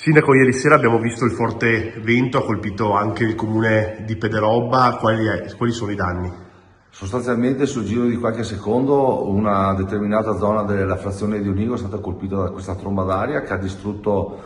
Sindaco, ieri sera abbiamo visto il forte vento, ha colpito anche il comune di Pederobba. Quali sono i danni? Sostanzialmente sul giro di qualche secondo una determinata zona della frazione di Onigo è stata colpita da questa tromba d'aria che ha distrutto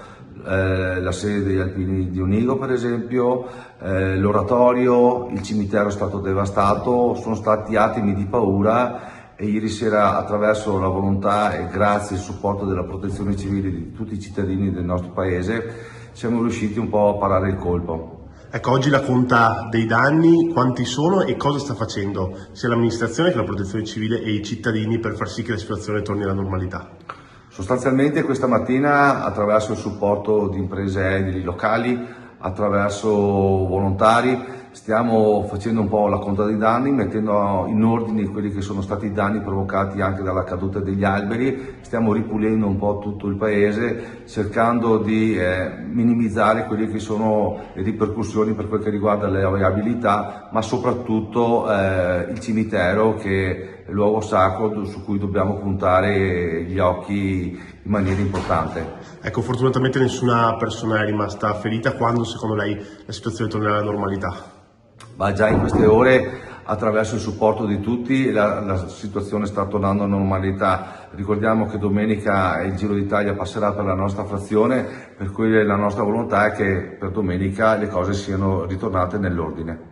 la sede degli alpini di Onigo per esempio, l'oratorio, il cimitero è stato devastato, sono stati attimi di paura e ieri sera attraverso la volontà e grazie al supporto della protezione civile di tutti i cittadini del nostro paese siamo riusciti un po' a parare il colpo. Ecco, oggi la conta dei danni, quanti sono e cosa sta facendo sia l'amministrazione che la protezione civile e i cittadini per far sì che la situazione torni alla normalità? Sostanzialmente questa mattina attraverso il supporto di imprese edili locali, attraverso volontari, stiamo facendo un po' la conta dei danni, mettendo in ordine quelli che sono stati i danni provocati anche dalla caduta degli alberi, stiamo ripulendo un po' tutto il paese, cercando di minimizzare quelle che sono le ripercussioni per quel che riguarda le viabilità, ma soprattutto il cimitero che è il luogo sacro su cui dobbiamo puntare gli occhi in maniera importante. Ecco, fortunatamente nessuna persona è rimasta ferita. Quando secondo lei la situazione tornerà alla normalità? Ma già in queste ore, attraverso il supporto di tutti, la situazione sta tornando a normalità. Ricordiamo che domenica il Giro d'Italia passerà per la nostra frazione, per cui la nostra volontà è che per domenica le cose siano ritornate nell'ordine.